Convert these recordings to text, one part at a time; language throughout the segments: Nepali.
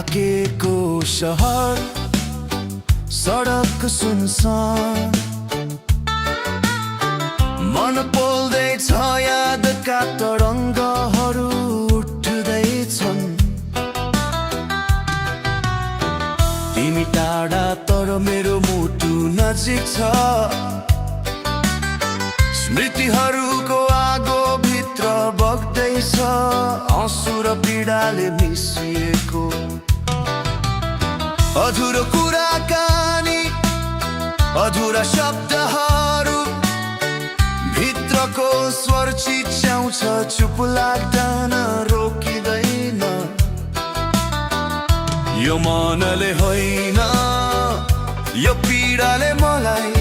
थाकेको शहर सडक सुनसान मन पोल्दैछ यादका तरङ्गहरू उठ्दैछन् तिमी टाढा तर मेरो मुटु नजिक छ स्मृतिहरूको आगो भित्र बग्दैछ आँसु र पीडाले मिसिएको अधुरो कुराकानी अधुरा शब्दहरू भित्रको स्वर चिच्याउँछ चुप लाग्दैन रोकिँदैन यो मनले होइन यो पीडाले मलाई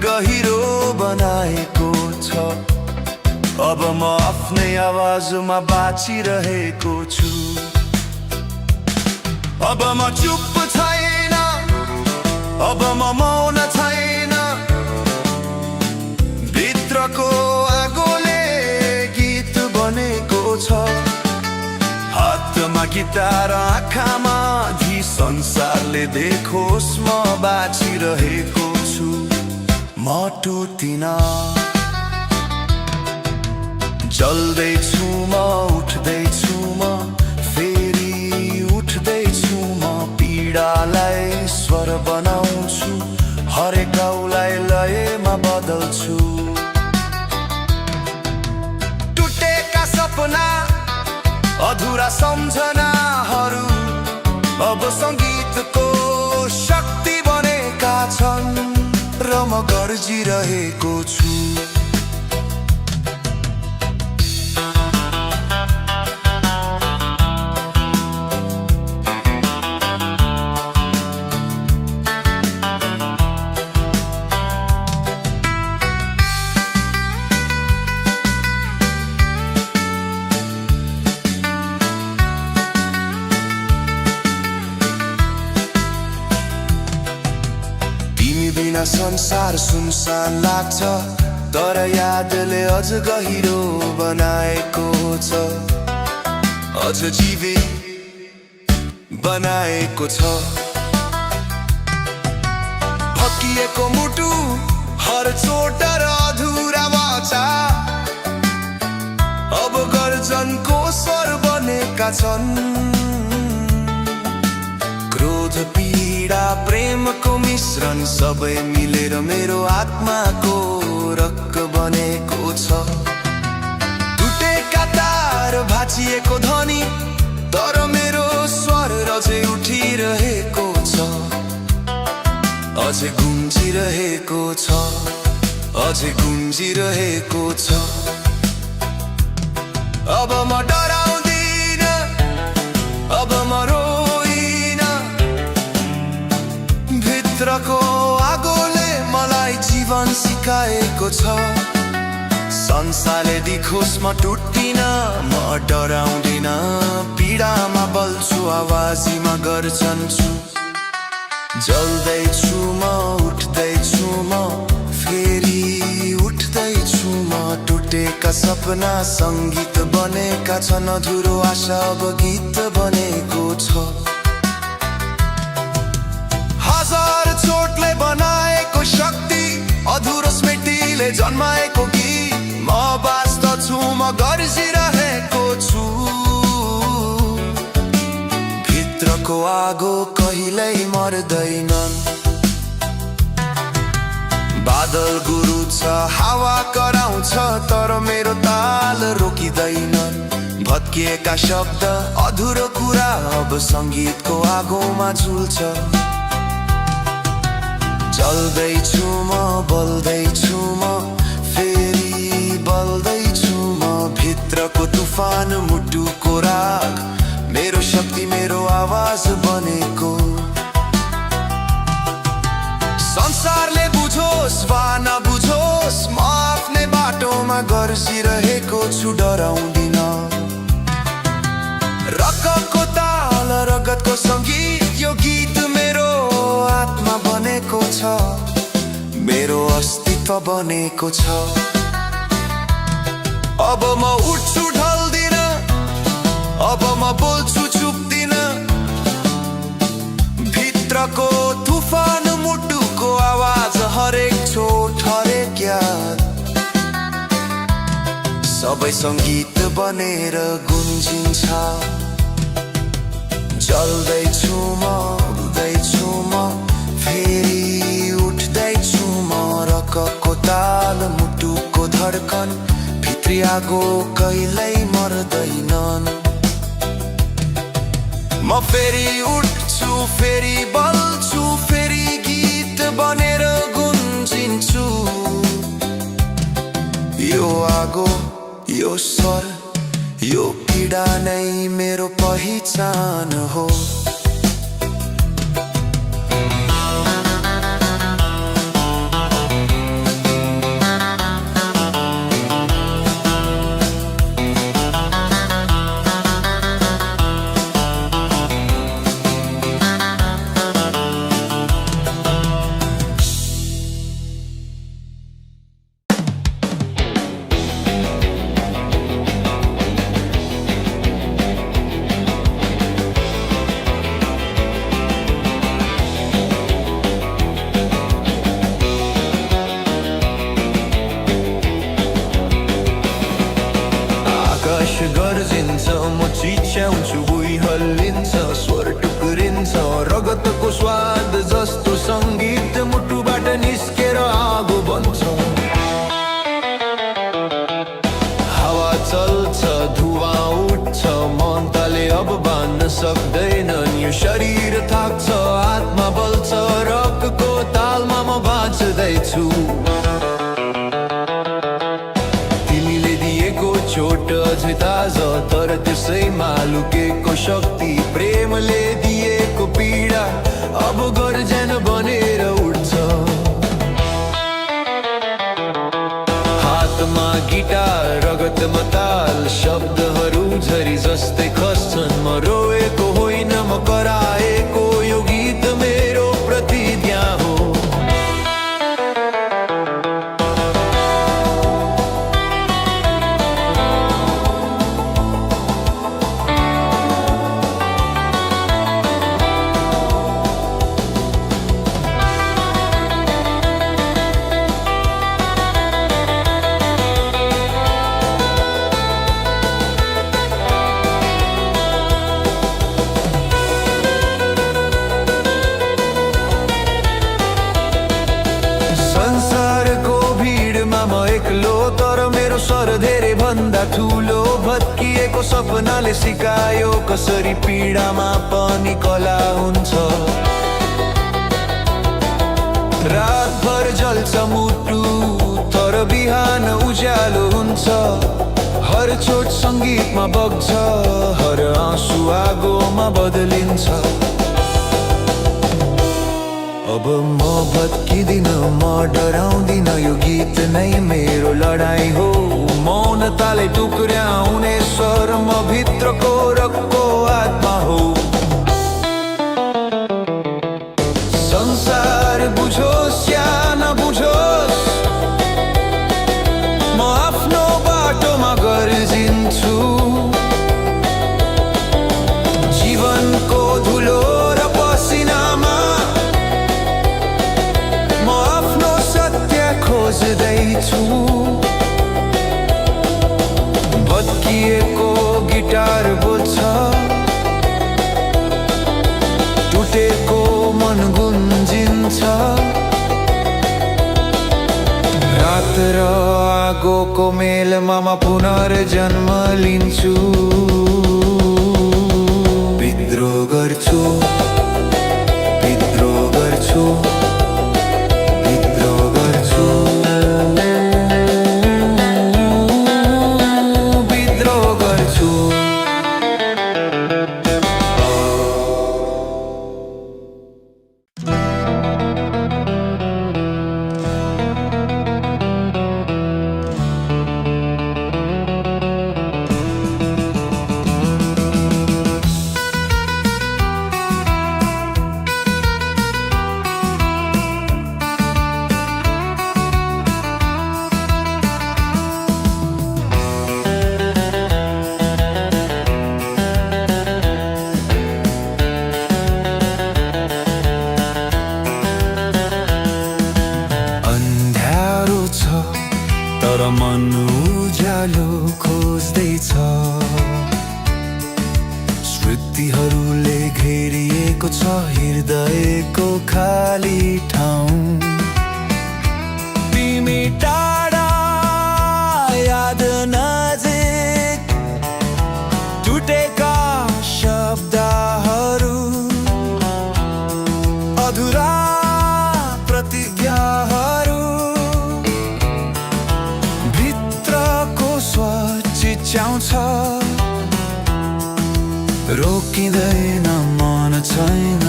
गहिरो बनाएको छ अब म आफ्नै आवाजमा बाँचिरहेको छु अब म चुप छैन अब म मौन छैन भित्रको आगोले गीत बनेको छ हातमा गिटार आँखामा धी संसारले देखोस् म बाँचिरहेको छु म टुटिन जल्दैछु म उठ्दैछु म फेरि उठ्दैछु म पीडालाई स्वर बनाउँछु हरेक गाउँलाई लयमा बदल्छु टुटेका सपना अधुरा सम्झनाहरू अब सङ्गीतको शक्ति बनेका छन् र म गर्जिरहेको छु बिना संसार सुनसान लाग्छ तर यादले अझ गहिरो बनाएको छ अझ जीवित बनाएको छ फकिएको मुटु हर चोट र अधुरा वाचा अब गर्जनको स्वर बनेका छन् क्रोध पीडा प्रेमको मिश्रण सबै मिलेर मेरो आत्माको रक बनेको छ टुटेका तार भाँचिएको ध्वनि तर मेरो स्वर अझै उठिरहेको छ अझै गुन्जिरहेको छ अझै गुन्जिरहेको छ अब म डराउँदिन अब म भित्रको आगोले मलाई जीवन सिकाएको छ संसारले दिखोस् म टुट्टिन म डराउँदिन पीडामा बल्छु आवाजीमा गर्जन्छु जल्दैछु म उठ्दैछु म फेरि उठ्दैछु म टुटेका सपना सङ्गीत बनेका छन् अधुरो आशा अब गीत बनेको छ हजार चोटले बनाएको शक्ति अधुरो स्मृतिले जन्माएको गीत म बाँच्दछु म गर्जिरहेको छु भित्रको आगो कहिल्यै मर्दैनन् बादल गुरु छ हावा कराउँछ तर मेरो ताल रोकिँदैनन् भत्किएका शब्द अधुरो कुरा अब सङ्गीतको आगोमा झुल्छ चल्दैछु म बल्दैछु म फेरि बल्दैछु म भित्रको तुफान मुटुको राग मेरो शक्ति मेरो आवाज बनेको संसारले बुझोस् वा नबुझोस् म आफ्नै बाटोमा गर्जिरहेको छु डराउँदिन रगतको ताल रगतको सङ्गीत यो गीत मेरो आत्मा बनेको छ मेरो अस्तित्व बनेको छ अब म उठ्छु ढल्दिन अब म बोल्छु चुप्दिन भित्रको तुफान मुटुको आवाज हरेक चोट हरेक याद सबै सङ्गीत बनेर गुन्जिन्छ चल्दैछु म फेरि उठ्दैछु म रकको ताल मुटुको धड्कन भित्री आगो कहिल्यै मर्दैनन् म फेरि उठ्छु फेरि बल्छु फेरि गीत बनेर गुन्जिन्छु यो आगो यो स्वर यो पीडा नै मेरो पहिचान हो गर्जिन्छ म चिच्याउँछु भुइँ हल्लिन्छ स्वर टुक्रिन्छ रगतको स्वाद जस्तो सङ्गीत मुटुबाट निस्केर आगो बन्छ हावा चल्छ धुवा उठ्छ मनताले अब बान्न सक्दैनन् यो शरीर थाक्छ आत्मा बल्छ रगको तालमा म बाँच्दैछु चोट अझै ताजा तर त्यसैमा लुकेको शक्ति प्रेमले दिएको पीडा अब गर्जन बनेर उठ्छ हातमा गिटार रगतमा ताल शब्दहरू झरी जस्तै खस्छन् म रोएको होइन म कराएको यो गीत मेरो प्रतिज्ञा हो तर मेरो स्वर धेरै भन्दा ठुलो भत्किएको सपनाले सिकायो कसरी पीडामा पनि कला हुन्छ रातभर जल्छ मुटु तर बिहान उज्यालो हुन्छ हर चोट सङ्गीतमा बग्छ हर आँसु आगोमा बदलिन्छ अब म भत्किदिन म डराउँदिन यो गीत नै मेरो लडाई हो मौनताले टुक्र्याउने स्वर म भित्रको रगको आत्मा हो संसार बुझोस् या नबुझोस् म आफ्नो बाटोमा गर्जिन्छु जीवनको धुलो र पसिनामा खोज्दैछु भत्किएको गिटार बोल्छ टुटेको मन गुन्जिन्छ रात र आगोको मेलमा म पुनर्जन्म लिन्छु विद्रोह गर्छु विद्रोह गर्छु तर मन उज्यालो खोज्दैछ। स्मृतिहरूले घेरिएको छ हृदयको खाली ठाउँ। तिमी टाढा याद नजिक टुटेका शब्दहरू, अधुरा प्रतिज्ञाहरू, भित्रको स्वर चिच्याउँछ। रोकिँदैन मन छैन,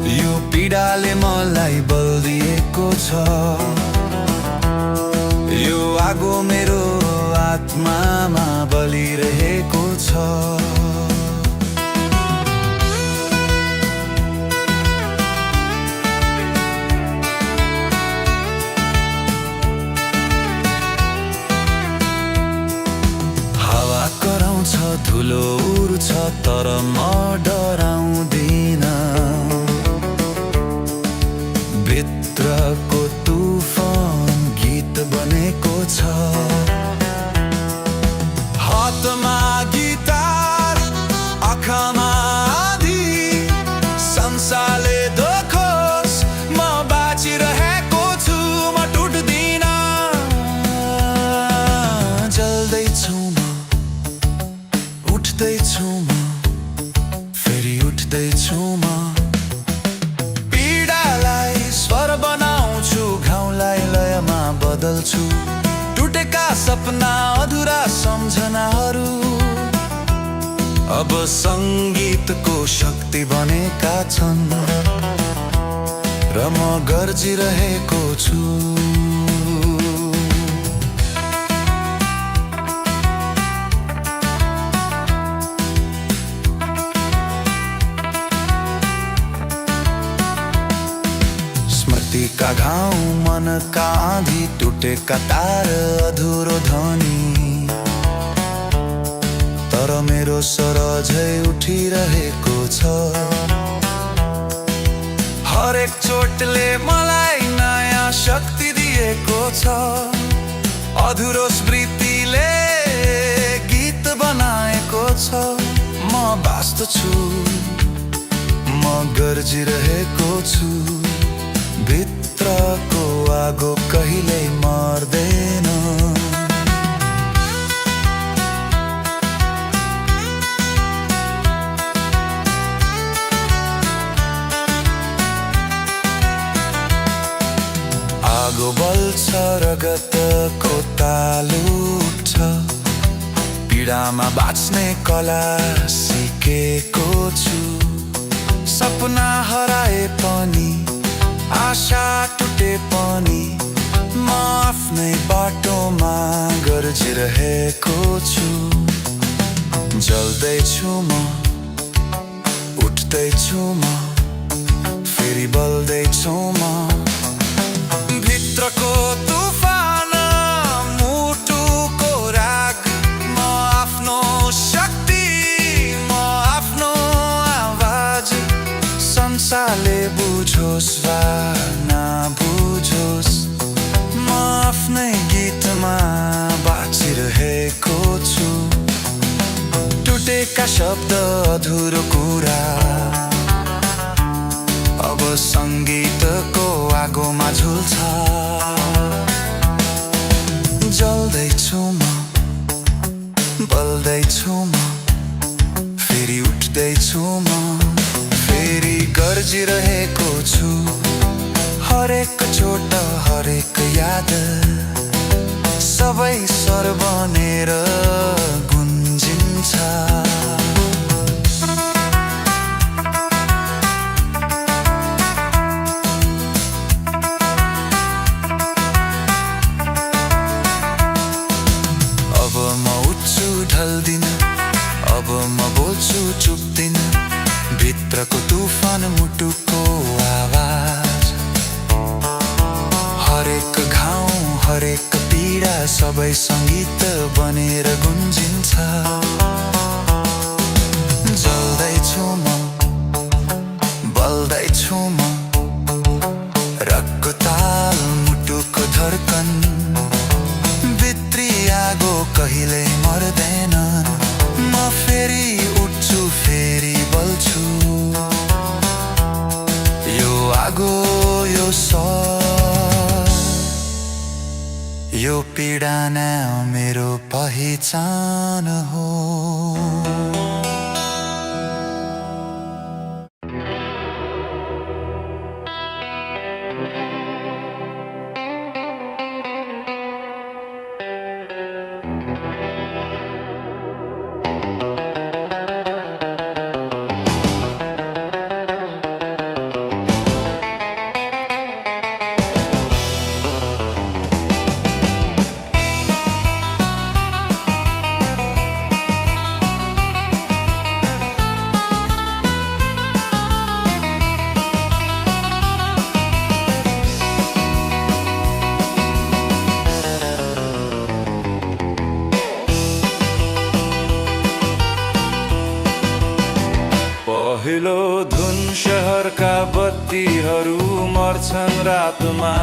यो पीडाले मलाई बल्दिएको छ। यो आगो मेरो आत्मामा बलिरहेको छ। धुलो उड्छ तर म डराउँदिन। भित्रको तुफान गीत बनेको छ। हातमा गिटार, आँखामा आँधी, संसारले दोखोस् म बाँचिरहेको छु। म टुट्दिन, जल्दैछु उठ्दैछु म, फेरि उठ्दैछु म। पीडालाई स्वर बनाउँछु, घाउलाई लयमा बदल्छु। टुटेका सपना, अधुरा सम्झनाहरू अब सङ्गीतको शक्ति बनेका छन् र म गर्जिरहेको छु। का घाउ, मनका आँधी, टुटेका तार, अधुरो ध्वनि, तर मेरो स्वर अझै उठिरहेको छ। हरेक चोटले मलाई नयाँ शक्ति दिएको छ। अधुरो स्मृतिले गीत बनाएको छ। म बाँच्दछु, म गर्जिरहेको छु। भित्रको आगो कहिल्यै मर्दैन। आगो बल्छ, रगतको तालु उठ्छ। पीडामा बाँच्ने कला सिकेको छु। सपना हराए पनि, आशा टुटे पनि, म आफ्नै बाटोमा गर्जिरहेको छु। जल्दैछु म, उठ्दैछु म, फेरि बल्दैछु म। भित्रको तुफान, मुटुको राग, म आफ्नो शक्ति, म आफ्नो आवाज। संसारले बुझोस् वा नबुझोस्, म आफ्नै गीतमा बाँचिरहेको छु। टुटेका शब्द, अधुरो कुरा अब सङ्गीतको आगोमा झुल्छ। जल्दैछु म, बल्दैछु म, फेरि उठ्दैछु म। फेरि गर्जिरहेको छु। हरेक चोट, हरेक याद, सबै स्वर बनेर गुन्जिन्छ। अब म उठ्छु, ढल्दिन, अब म बोल्छु, चुप्दिन। भित्रको तुफान, मुटुको आवाज, हरेक घाउ, हरेक पीडा, सबै सङ्गीत बनेर गुन्जिन्छ। जल्दैछु म, बल्दैछु म, रगको ताल, मुटुको धड्कन, यो पीडा न मेरो पहिचान हो। पहिलो धुन शहरका बत्तीहरू मर्छन् रातमा,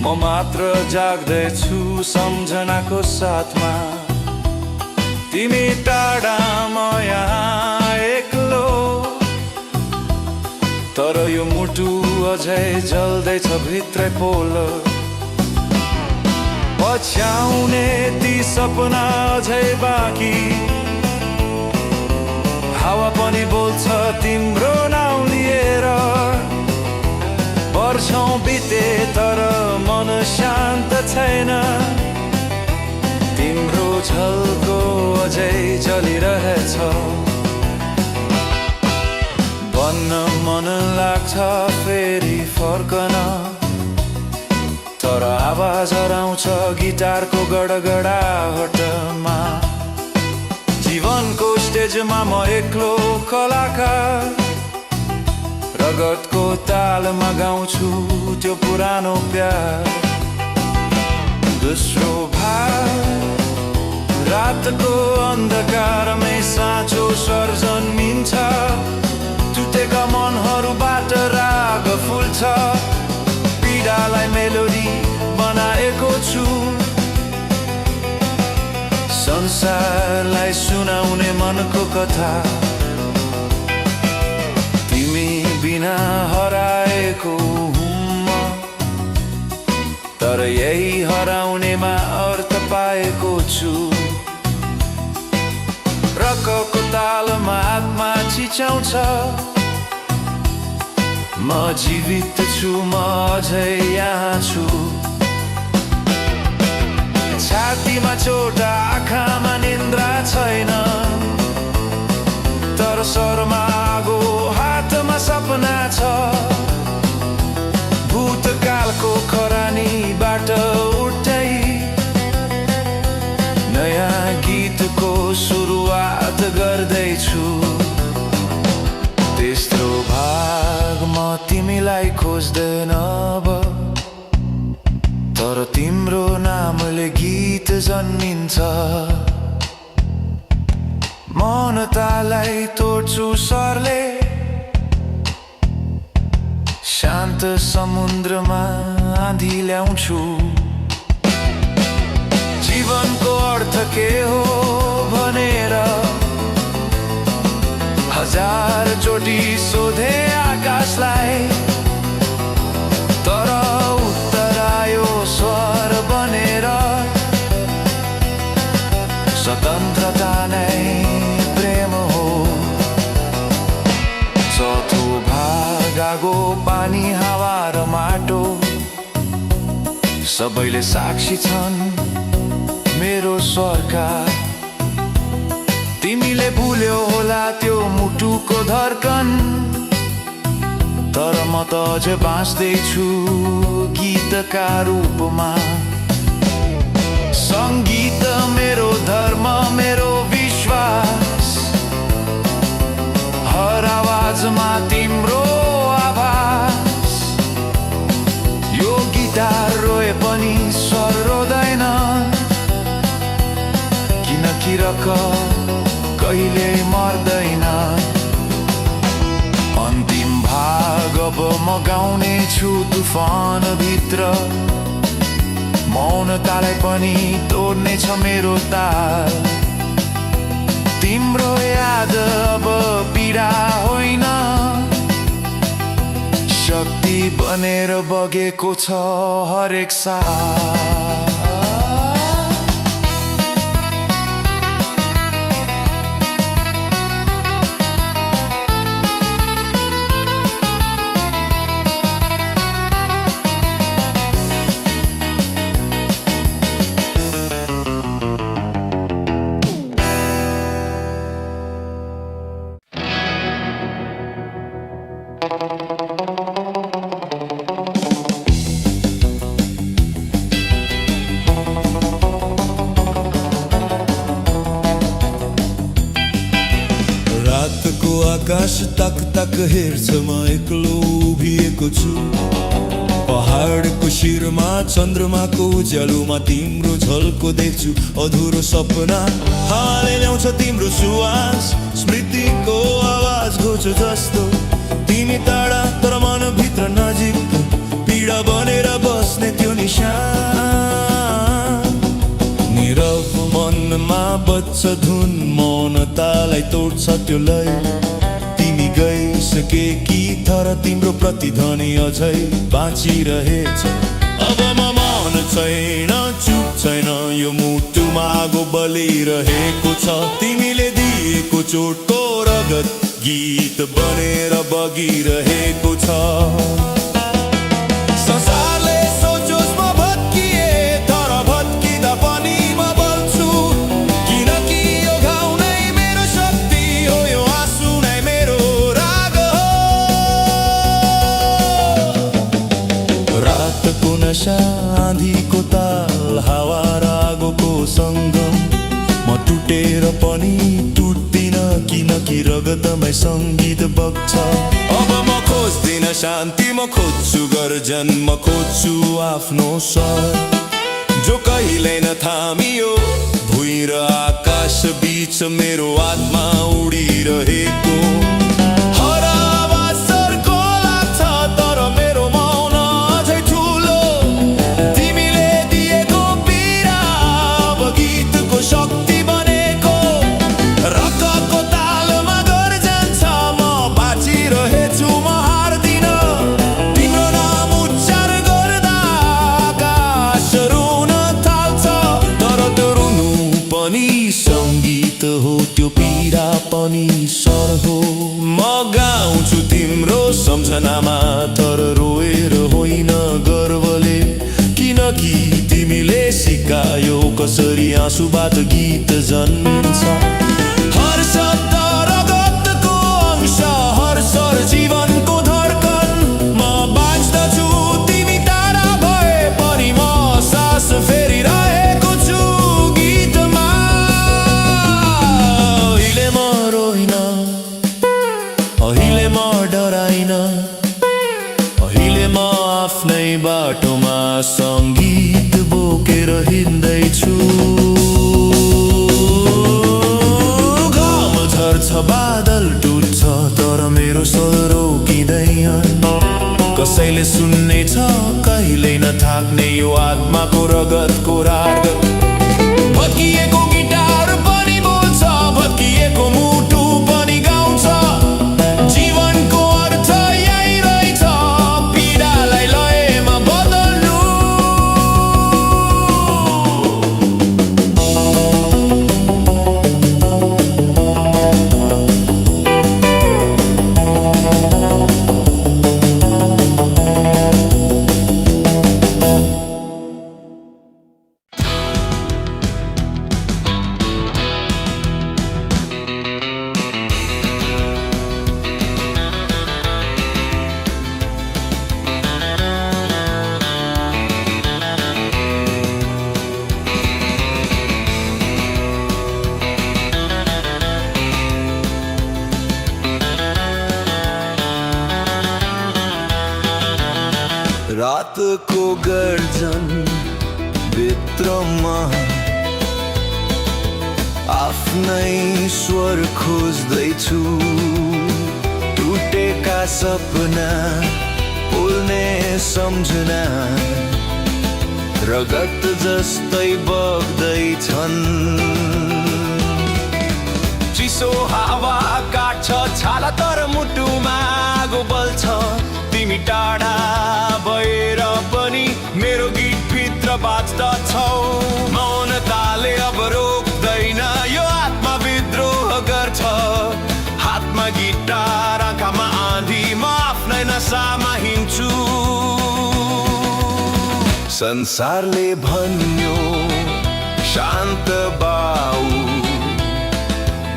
म मात्र जाग्दैछु सम्झनाको साथमा। तिमी टाढा म यहाँ एक्लो, तर यो मुटु अझै जल्दैछ भित्रै पोलो। पछ्याउने ती सपना अझै बाँकी, हावा पनि बोल्छ तिम्रो नाउँ लिएर। वर्षौं बिते तर मन शान्त छैन, तिम्रो झल्को अझै चलिरहेछ। भन्न मन लाग्छ फेरि फर्कन, तर आवाज हराउँछ गिटारको गडगडाहटमा। जीवनको स्टेजमा म एक्लो कलाकार, रगतको तालमा गाउँछु त्यो पुरानो प्यार। दोस्रो भाग रातको अन्धकारमै साँचो स्वर जन्मिन्छ, टुटेका मनहरूबाट राग फुल्छ। पीडालाई मेलोडी बनाएको छु, संसारलाई सुनाउने मनको कथा। तिमी बिना हराएको हुँ, तर यही हराउनेमा अर्थ पाएको छु। रकको तालमा आत्मा चिच्याउँछ, म जीवित छु, म अझै यहाँ छु। छातीमा चोट, आँखामा निन्द्रा छैन, तर शरमा आगो, हातमा सपना छ। भूतकालको खरानीबाट उठ्दै नयाँ गीतको सुरुवात गर्दैछु। तेस्रो भाग म तिमीलाई खोज्दैन अब, तर तिम्रो नामले गीत जन्मिन्छ। मौनतालाई तोड्छु स्वरले, शान्त समुद्रमा आँधी ल्याउँछु। जीवनको अर्थ के हो भनेर हजार चोटि सोधे आकाशलाई, तर उत्तर आयो स्वर बनेर। स्वतन्त्रता नै प्रेम हो। चौथो भाग आगो, पानी, हावा र माटो सबैले साक्षी छन् मेरो स्वरका। तिमीले भुल्यो होला त्यो मुटुको धड्कन, तर म त अझै बाँच्दैछु गीतका रूपमा। सङ्गीत मेरो धर्म, मेरो विश्वास, हर आवाजमा तिम्रो आभास। यो गिटार रोए पनि स्वर रोदैन, किनकि कहिले मर्दैन। अन्तिम भाग अब म गाउने छु तुफान भित्र, मौनतालाई पनि तोड्ने छ मेरो ताल। तिम्रो याद अब पीडा होइन, शक्ति बनेर बगेको छ हरेक साल। आकाश ताक ताक हेर्छ म एक्लो उभिएको छु पहाडको शिरमा चन्द्रमाको उज्यालोमा तिम्रो झल्को देख्छु अधुरो सपना हाले ल्याउँछ तिम्रो सुवास स्मृतिको आवाज घोच्यो जस्तो तिमी टाढा तर मनभित्र नजिक पीडा बनेर बस्ने त्यो निशान नीरव मनमा बज्छ धुन मौनतालाई तोड्छ त्यो लय तिमी गइसकेकी तर तिम्रो प्रतिध्वनि अझै बाँचिरहेछ अब म मौन छैन चुप छैन यो मुटुमा आगो बलिरहेको छ तिमीले दिएको चोटको रगत गीत बनेर बगिरहेको छ संसारले सोचोस् म भत्किए तर भत्किँदा पनि म बल्छु किनकि यो घाउ नै मेरो शक्ति हो यो आँसु नै मेरो राग हो रातको नशा आँधीको ताल हावा र आगोको सङ्गम म टुटेर पनि टुट्दिन किनकि रगतमै सङ्गीत बग्छ अब म खोज्दिन शान्ति म खोज्छु गर्जन म खोज्छु आफ्नो स्वर जो कहिल्यै नथामियो भुइँ र आकाश बीच मेरो आत्मा उडिरहेको हर आवाज सर्को लाग्छ तर मेरो मौन अझै ठुलो तिमीले दिएको पीडा अब गीतको शक्ति बनेको रकको तालमा गर्जन्छ म बाँचिरहेछु म हार्दिन तिम्रो नाम उच्चार गर्दा आकाश रुन थाल्छ तर त्यो रुनु पनि सङ्गीत हो त्यो पीडा पनि स्वर हो म गाउँछु तिम्रो सम्झनामा तर रोएर होइन गर्वले किनकि तिमीले सिकायो कसरी आँसुबाट गीत जन्मिन्छ हर शब्द रगतको अंश हर स्वर जीवनको धड्कन म बाँच्दछु तिमी टाढा भए पनि म सास फेरिरहेको छु गीतमा अहिले म रोइन अहिले म डराइन अहिले म आफ्नै बाटोमा सङ्गीत बोकेर हिँड्दैछु घाम झर्छ बादल टुट्छ तर मेरो स्वर रोकिँदैन कसैले सुन्ने छ कहिल्यै नथाक्ने यो आत्माको रगतको राग भत्किएको गिटार पनि बोल्छ भत्किएको मुटु पनि गाउँछ जीवनको अर्थ यही रहेछ पीडालाई लयमा बदल्नु रातको गर्जन भित्रमा आफ्नै स्वर खोज्दैछु टुटेका सपना बोल्ने सम्झना रगत जस्तै बग्दैछन् चिसो हावा काट्छ छाला तर मुटुमा आगो बल्छ तिमी टाढा भएर पनि मेरो गीत भित्र बाँच्दछौ मौनताले अब रोक्दैन यो आत्मा विद्रोह गर्छ हातमा गिटार आँखामा आँधी म आफ्नै नसामा हिँड्छु संसारले भन्यो शान्त बाउ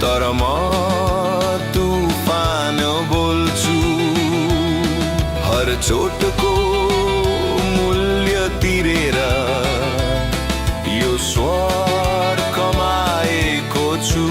तर म तुफान बोल्छु हर चोटको मूल्य तिरेर यो स्वर कमाएको छु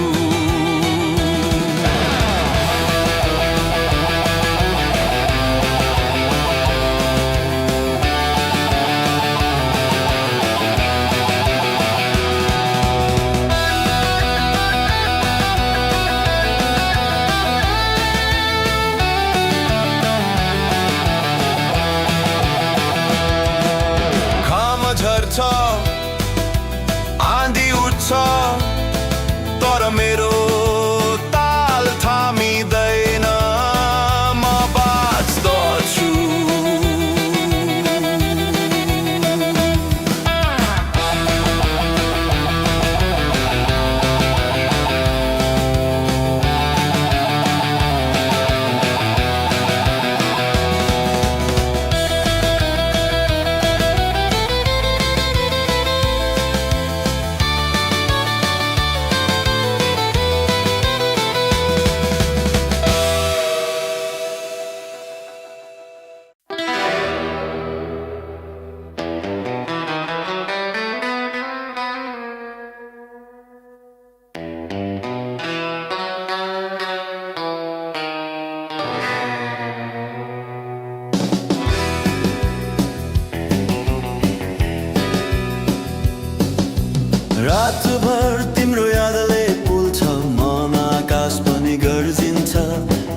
रातभर तिम्रो यादले पोल्छ मन आकाश पनि गर्जिन्छ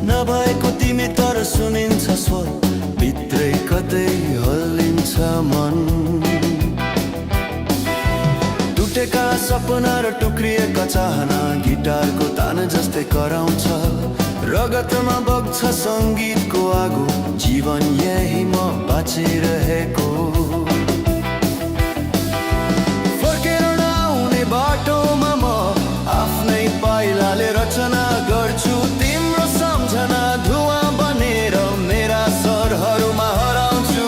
नभएको तिमी तर सुनिन्छ स्वर भित्रै कतै हल्लिन्छ मन टुटेका सपना र टुक्रिएका चाहना गिटारको तान जस्तै कराउँछ रगतमा बग्छ सङ्गीतको आगो जीवन यही म बाँचिरहेको फर्केर नआउने बाटोमा म आफ्नै पाइलाले रचना गर्छु तिम्रो सम्झना धुवा बनेर मेरा स्वरहरूमा हराउँछु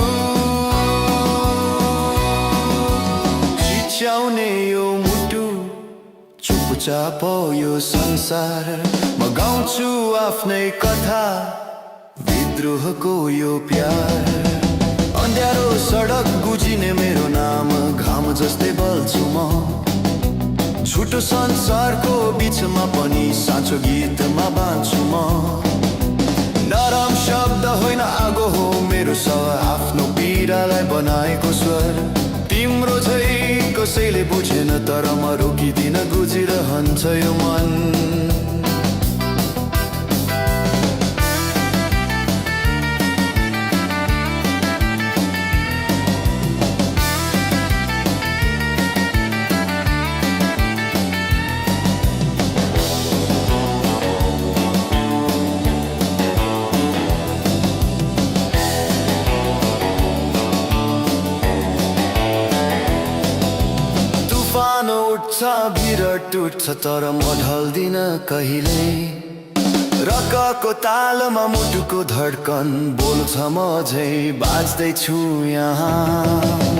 चिच्याउने यो मुटु चुपचाप यो संसार म गाउँछु आफ्नै कथा विद्रोहको यो प्यार अँध्यारो सडक गुजिने मेरो नाम घाम जस्तै बल्छु म झुटो संसारको बिचमा पनि साँचो गीतमा बाँच्छु म नरम शब्द होइन आगो हो मेरो स्वर आफ्नो पीडालाई बनाएको स्वर तिम्रो झै कसैले बुझेन तर म रोकिदिन गुजिरहन्छ यो मन उठ्छ भिर टुट्छ तर म ढल्दिन कहिल्यै रकको तालमा मुटुको धड्कन बोल्छ म झै बाँच्दैछु यहाँ